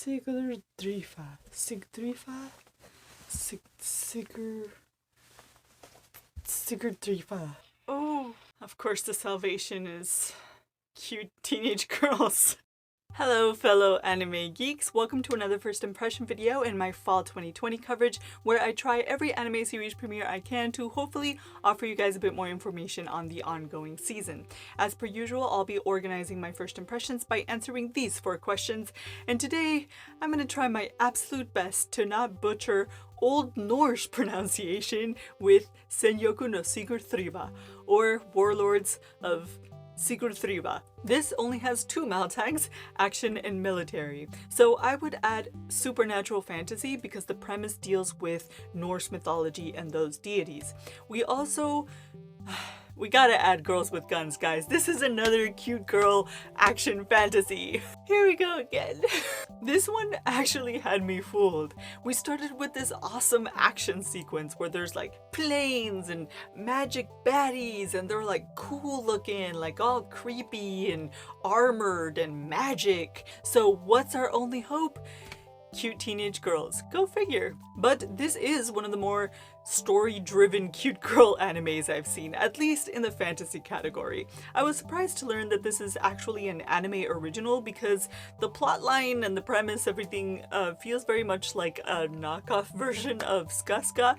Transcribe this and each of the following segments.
Sigrdrifa. Sigrdrifa. Oh, of course the salvation is cute teenage girls. Hello fellow anime geeks, welcome to another first impression video in my fall 2020 coverage where I try every anime series premiere I can to hopefully offer you guys a bit more information on the ongoing season. As per usual, I'll be organizing my first impressions by answering these 4 questions, and today I'm going to try my absolute best to not butcher Old Norse pronunciation with Senyoku no Sigrdrifa, or Warlords of Sigrdrifa. This only has 2 mal tags, action and military. So I would add supernatural fantasy because the premise deals with Norse mythology and those deities. We gotta add girls with guns, guys. This is another cute girl action fantasy. Here we go again. This one actually had me fooled. We started with this awesome action sequence where there's like planes and magic baddies and they're like cool looking, like all creepy and armored and magic. So what's our only hope? Cute teenage girls. Go figure. But this is one of the more story-driven cute girl animes I've seen, at least in the fantasy category. I was surprised to learn that this is actually an anime original because the plotline and the premise, everything feels very much like a knockoff version of SukaSuka.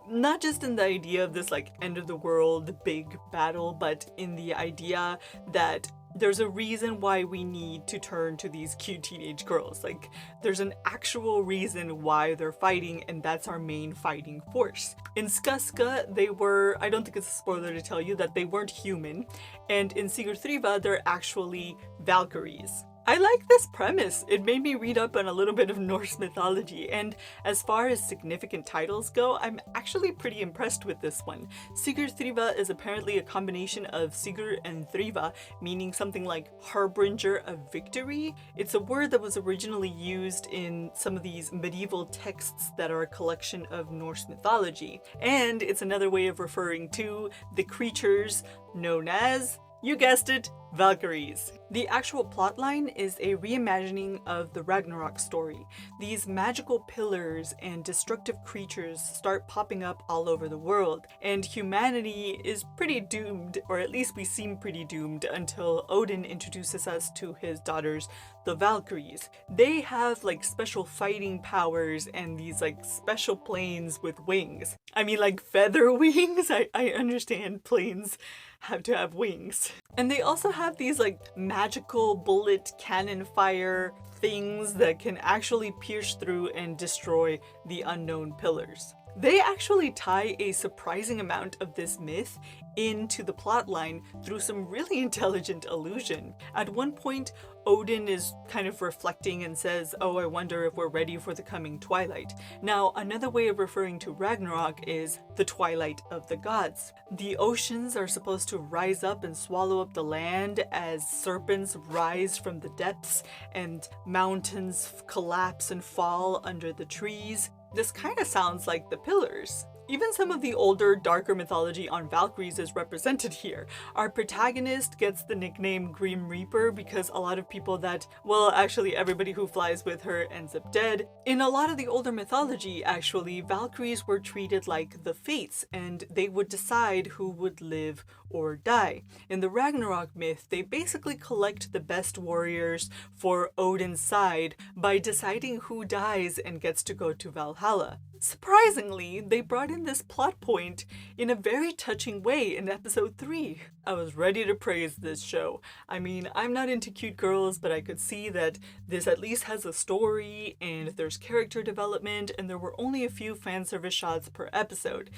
Not just in the idea of this like end of the world big battle, but in the idea that there's a reason why we need to turn to these cute teenage girls. Like, there's an actual reason why they're fighting, and that's our main fighting force. In SukaSuka, they were, I don't think it's a spoiler to tell you that they weren't human, and in Sigrdrifa, they're actually Valkyries. I like this premise. It made me read up on a little bit of Norse mythology, and as far as significant titles go, I'm actually pretty impressed with this one. Sigrdrifa is apparently a combination of Sigurd and Thriva, meaning something like harbinger of victory. It's a word that was originally used in some of these medieval texts that are a collection of Norse mythology, and it's another way of referring to the creatures known as, you guessed it, Valkyries. The actual plotline is a reimagining of the Ragnarok story. These magical pillars and destructive creatures start popping up all over the world, and humanity is pretty doomed, or at least we seem pretty doomed, until Odin introduces us to his daughters, the Valkyries. They have like special fighting powers and these like special planes with wings. I mean, like feather wings? I understand planes have to have wings. And they also have these like magical bullet cannon fire things that can actually pierce through and destroy the unknown pillars. They actually tie a surprising amount of this myth into the plotline through some really intelligent allusion. At one point, Odin is kind of reflecting and says, "Oh, I wonder if we're ready for the coming twilight." Now, another way of referring to Ragnarok is the twilight of the gods. The oceans are supposed to rise up and swallow up the land as serpents rise from the depths and mountains collapse and fall under the trees. This kind of sounds like the pillars. Even some of the older, darker mythology on Valkyries is represented here. Our protagonist gets the nickname Grim Reaper because a lot of people that, well, actually everybody who flies with her ends up dead. In a lot of the older mythology, actually, Valkyries were treated like the Fates, and they would decide who would live or die. In the Ragnarok myth, they basically collect the best warriors for Odin's side by deciding who dies and gets to go to Valhalla. Surprisingly, they brought in this plot point in a very touching way in episode 3. I was ready to praise this show. I mean, I'm not into cute girls, but I could see that this at least has a story and there's character development, and there were only a few fan service shots per episode.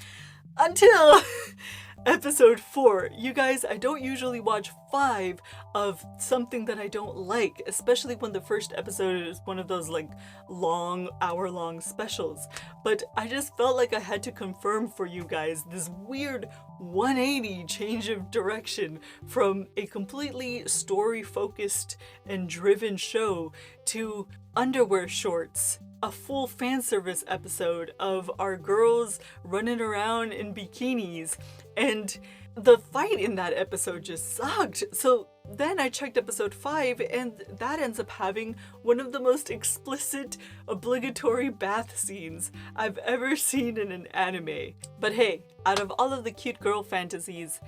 Until episode 4. You guys, I don't usually watch 5 of something that I don't like, especially when the first episode is one of those like long, hour-long specials. But I just felt like I had to confirm for you guys this weird 180 change of direction from a completely story-focused and driven show to underwear shorts. A full fan service episode of our girls running around in bikinis, and the fight in that episode just sucked. So then I checked episode 5, and that ends up having one of the most explicit, obligatory bath scenes I've ever seen in an anime. But hey, out of all of the cute girl fantasies,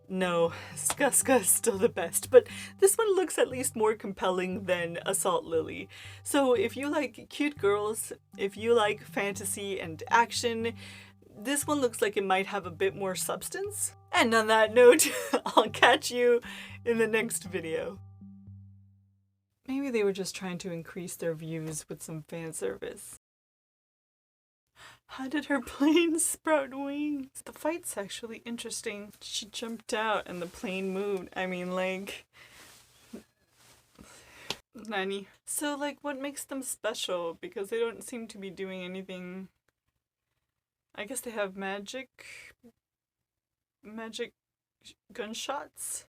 no, SukaSuka is still the best, but this one looks at least more compelling than Assault Lily. So if you like cute girls, if you like fantasy and action, this one looks like it might have a bit more substance. And on that note, I'll catch you in the next video. Maybe they were just trying to increase their views with some fan service. How did her plane sprout wings? The fight's actually interesting. She jumped out and the plane moved. I mean, like... Nani. So, like, what makes them special? Because they don't seem to be doing anything... I guess they have magic gunshots?